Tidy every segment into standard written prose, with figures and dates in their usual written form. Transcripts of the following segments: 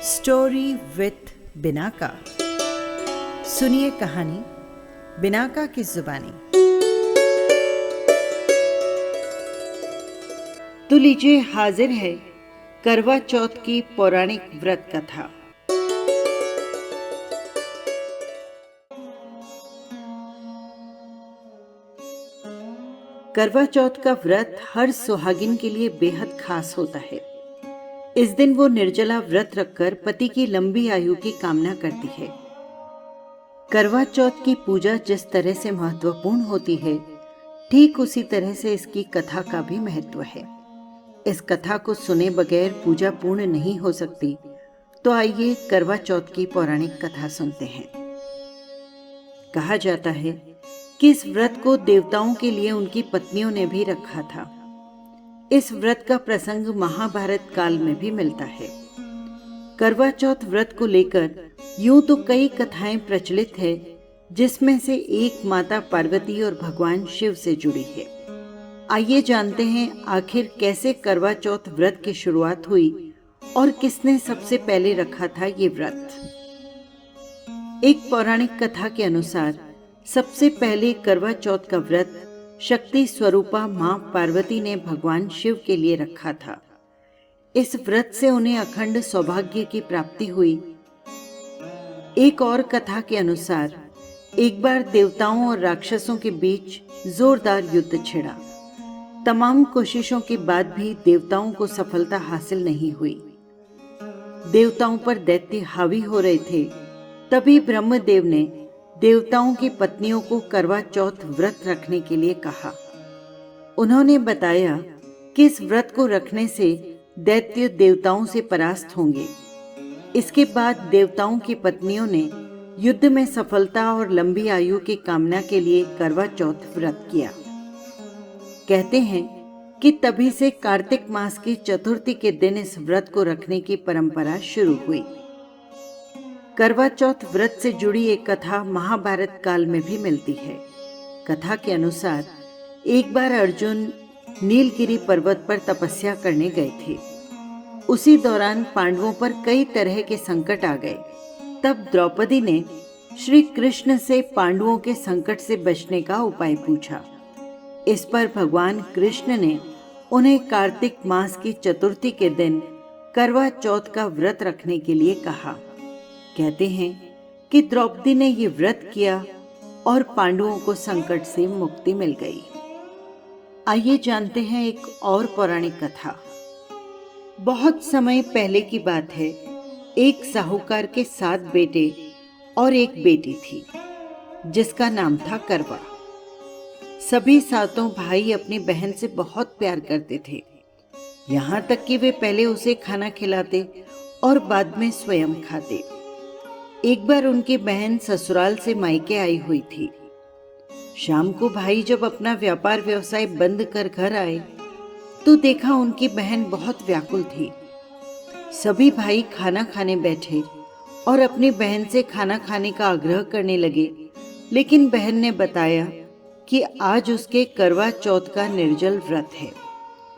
Story with Binaca. सुनिए कहानी Binaca की जुबानी। तो लीजिए, हाजिर है करवा चौथ की पौराणिक व्रत कथा। करवा चौथ का व्रत हर सुहागिन के लिए बेहद खास होता है। इस दिन वो निर्जला व्रत रखकर पति की लंबी आयु की कामना करती है। करवा चौथ की पूजा जिस तरह से महत्वपूर्ण होती है, ठीक उसी तरह से इसकी कथा का भी महत्व है। इस कथा को सुने बगैर पूजा पूर्ण नहीं हो सकती। तो आइए करवा चौथ की पौराणिक कथा सुनते हैं। कहा जाता है कि इस व्रत को देवताओं के लिए उनकी पत्नियों ने भी रखा था। इस व्रत का प्रसंग महाभारत काल में भी मिलता है। करवा चौथ व्रत को लेकर यूं तो कई कथाएं प्रचलित है, जिसमें से एक माता पार्वती और भगवान शिव से जुड़ी है। आइए जानते हैं आखिर कैसे करवा चौथ व्रत की शुरुआत हुई और किसने सबसे पहले रखा था ये व्रत। एक पौराणिक कथा के अनुसार सबसे पहले करवा चौथ का व्रत शक्ति स्वरूपा मां पार्वती ने भगवान शिव के लिए रखा था। इस व्रत से उन्हें अखंड सौभाग्य की प्राप्ति हुई। एक और कथा के अनुसार एक बार देवताओं और राक्षसों के बीच जोरदार युद्ध छिड़ा। तमाम कोशिशों के बाद भी देवताओं को सफलता हासिल नहीं हुई। देवताओं पर दैत्य हावी हो रहे थे। तभी ब्रह्मदेव ने देवताओं की पत्नियों को करवा चौथ व्रत रखने के लिए कहा। उन्होंने बताया कि इस व्रत को रखने से दैत्य देवताओं से परास्त होंगे। इसके बाद देवताओं की पत्नियों ने युद्ध में सफलता और लंबी आयु की कामना के लिए करवा चौथ व्रत किया। कहते हैं कि तभी से कार्तिक मास की चतुर्थी के दिन इस व्रत को रखने की परंपरा शुरू हुई। करवा चौथ व्रत से जुड़ी एक कथा महाभारत काल में भी मिलती है। कथा के अनुसार एक बार अर्जुन नीलगिरी पर्वत पर तपस्या करने गए थे। उसी दौरान पांडवों पर कई तरह के संकट आ गए। तब द्रौपदी ने श्री कृष्ण से पांडवों के संकट से बचने का उपाय पूछा। इस पर भगवान कृष्ण ने उन्हें कार्तिक मास की चतुर्थी के दिन करवा चौथ का व्रत रखने के लिए कहा। कहते हैं कि द्रौपदी ने ये व्रत किया और पांडवों को संकट से मुक्ति मिल गई। आइए जानते हैं एक और पौराणिक कथा। बहुत समय पहले की बात है। एक साहूकार के 7 बेटे और एक बेटी थी, जिसका नाम था करवा। सभी 7 भाई अपनी बहन से बहुत प्यार करते थे, यहाँ तक कि वे पहले उसे खाना खिलाते और बाद में स्वयं खाते। एक बार उनकी बहन ससुराल से मायके आई हुई थी। शाम को भाई जब अपना व्यापार व्यवसाय बंद कर घर आए तो देखा उनकी बहन बहुत व्याकुल थी। सभी भाई खाना खाने बैठे और अपनी बहन से खाना खाने का आग्रह करने लगे, लेकिन बहन ने बताया कि आज उसके करवा चौथ का निर्जल व्रत है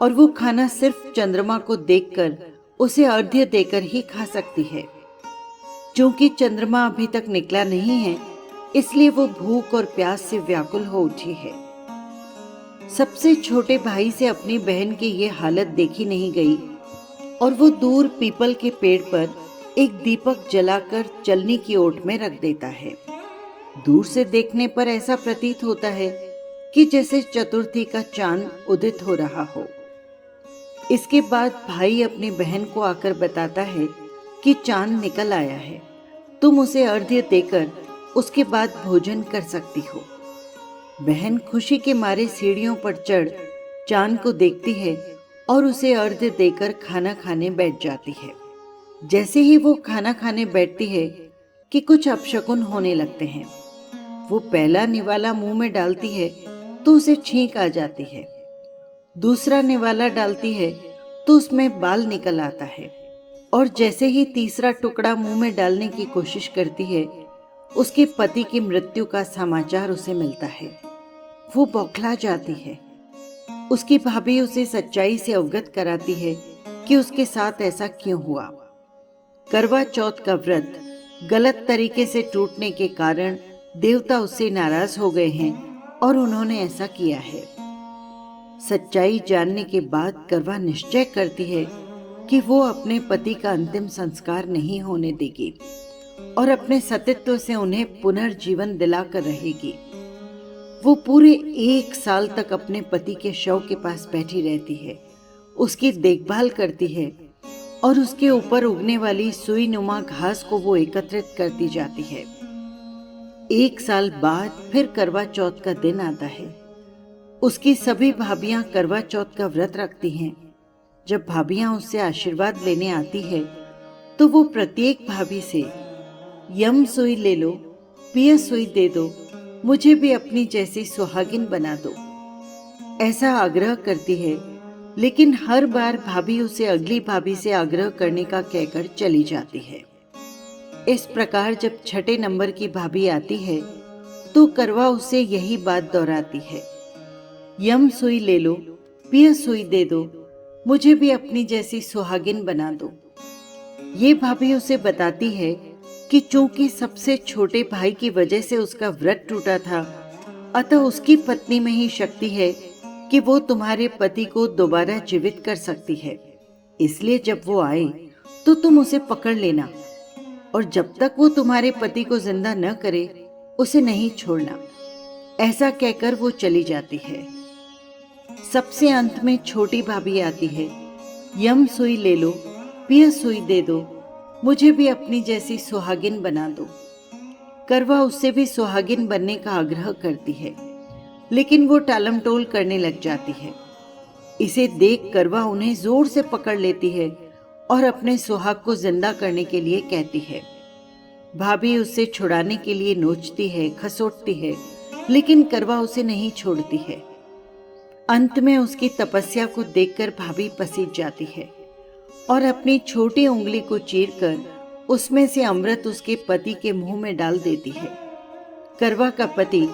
और वो खाना सिर्फ चंद्रमा को देखकर उसे अर्घ्य देकर ही खा सकती है। क्योंकि चंद्रमा अभी तक निकला नहीं है, इसलिए वो भूख और प्यास से व्याकुल हो उठी है। सबसे छोटे भाई से अपनी बहन की ये हालत देखी नहीं गई और वो दूर पीपल के पेड़ पर एक दीपक जलाकर चलनी की ओट में रख देता है। दूर से देखने पर ऐसा प्रतीत होता है कि जैसे चतुर्थी का चांद उदित हो रहा हो। इसके बाद भाई अपनी बहन को आकर बताता है कि चांद निकल आया है, तुम उसे अर्घ्य देकर उसके बाद भोजन कर सकती हो। बहन खुशी के मारे सीढ़ियों पर चढ़ चांद को देखती है और उसे अर्घ्य देकर खाना खाने बैठ जाती है। जैसे ही वो खाना खाने बैठती है कि कुछ अपशकुन होने लगते हैं। वो पहला निवाला मुंह में डालती है तो उसे छींक आ जाती है। दूसरा निवाला डालती है तो उसमें बाल निकल आता है और जैसे ही तीसरा टुकड़ा मुंह में डालने की कोशिश करती है, उसके पति की मृत्यु का समाचार उसे मिलता है। वो बौखला जाती है। उसकी भाभी उसे सच्चाई से अवगत कराती है कि उसके साथ ऐसा क्यों हुआ। करवा चौथ का व्रत गलत तरीके से टूटने के कारण देवता उससे नाराज हो गए हैं और उन्होंने ऐसा किया है। सच्चाई जानने के बाद करवा निश्चय करती है कि वो अपने पति का अंतिम संस्कार नहीं होने देगी और अपने सतीत्व से उन्हें पुनर्जीवन दिलाकर रहेगी। वो पूरे 1 साल तक अपने पति के शव के पास बैठी रहती है, उसकी देखभाल करती है और उसके ऊपर उगने वाली सुई नुमा घास को वो एकत्रित करती जाती है। 1 साल बाद फिर करवा चौथ का दिन आता है। उसकी सभी भाभियां करवा चौथ का व्रत रखती हैं। जब भाभियां उससे आशीर्वाद लेने आती है तो वो प्रत्येक भाभी से यम सुई ले लो, पिया सुई दे दो, मुझे भी अपनी जैसी सुहागिन बना दो, ऐसा आग्रह करती है। लेकिन हर बार भाभी उसे अगली भाभी से आग्रह करने का कहकर चली जाती है। इस प्रकार जब 6 नंबर की भाभी आती है तो करवा उसे यही बात दोहराती है, यम सुई ले लो, पिया सुई दे दो, मुझे भी अपनी जैसी सुहागिन बना दो। ये भाभी उसे बताती है कि चूंकि सबसे छोटे भाई की वजह से उसका व्रत टूटा था, अतः उसकी पत्नी में ही शक्ति है कि वो तुम्हारे पति को दोबारा जीवित कर सकती है। इसलिए जब वो आए तो तुम उसे पकड़ लेना और जब तक वो तुम्हारे पति को जिंदा न करे उसे नहीं छोड़ना। ऐसा कहकर वो चली जाती है। सबसे अंत में छोटी भाभी आती है, यम सुई ले लो, पिया सुई दे दो, मुझे भी अपनी जैसी सुहागिन बना दो। करवा उससे भी सुहागिन बनने का आग्रह करती है, लेकिन वो टालमटोल करने लग जाती है। इसे देख करवा उन्हें जोर से पकड़ लेती है और अपने सुहाग को जिंदा करने के लिए कहती है। भाभी उससे छुड़ाने के लिए नोचती है, खसोटती है, लेकिन करवा उसे नहीं छोड़ती है। अंत में उसकी तपस्या को देखकर भाभी पसीज जाती है और अपनी छोटी उंगली को चीरकर उसमें से अमृत उसके पति के मुंह में डाल देती है। करवा का पति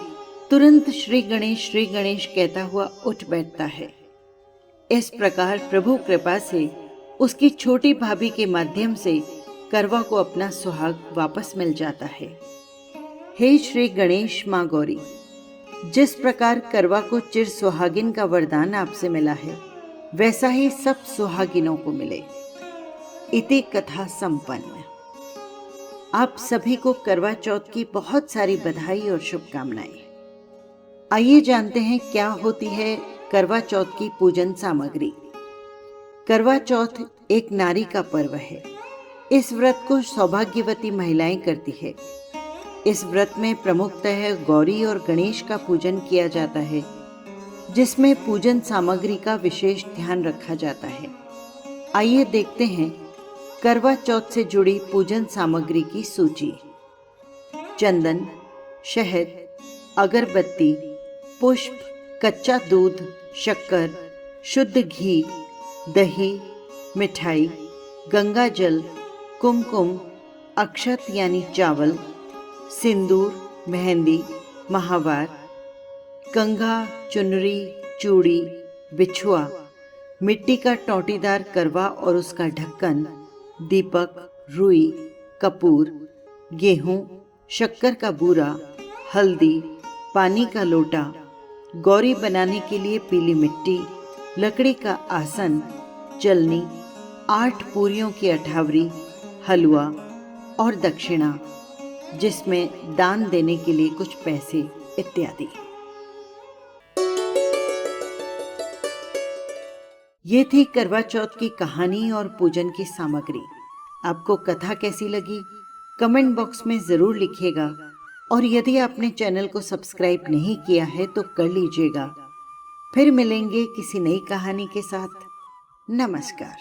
तुरंत श्री गणेश कहता हुआ उठ बैठता है। इस प्रकार प्रभु कृपा से उसकी छोटी भाभी के माध्यम से करवा को अपना सुहाग वापस मिल जाता है। हे श्री गणेश माँ गौरी, जिस प्रकार करवा को चिर सुहागिन का वरदान आपसे मिला है, वैसा ही सब सुहागिनों को मिले। इति कथा संपन्न। आप सभी को करवा चौथ की बहुत सारी बधाई और शुभकामनाएं। आइए जानते हैं क्या होती है करवा चौथ की पूजन सामग्री। करवा चौथ एक नारी का पर्व है। इस व्रत को सौभाग्यवती महिलाएं करती है। इस व्रत में प्रमुखतः गौरी और गणेश का पूजन किया जाता है, जिसमें पूजन सामग्री का विशेष ध्यान रखा जाता है। आइए देखते हैं करवा चौथ से जुड़ी पूजन सामग्री की सूची। चंदन, शहद, अगरबत्ती, पुष्प, कच्चा दूध, शक्कर, शुद्ध घी, दही, मिठाई, गंगा जल, कुमकुम, अक्षत यानी चावल, सिंदूर, मेहंदी, महावार, कंघा, चुनरी, चूड़ी, बिछुआ, मिट्टी का टोंटीदार करवा और उसका ढक्कन, दीपक, रुई, कपूर, गेहूं, शक्कर का बूरा, हल्दी, पानी का लोटा, गौरी बनाने के लिए पीली मिट्टी, लकड़ी का आसन, चलनी, 8 पूरियों की अठावरी, हलवा और दक्षिणा, जिसमें दान देने के लिए कुछ पैसे इत्यादि। ये थी करवा चौथ की कहानी और पूजन की सामग्री। आपको कथा कैसी लगी कमेंट बॉक्स में जरूर लिखिएगा और यदि आपने चैनल को सब्सक्राइब नहीं किया है तो कर लीजिएगा। फिर मिलेंगे किसी नई कहानी के साथ। नमस्कार।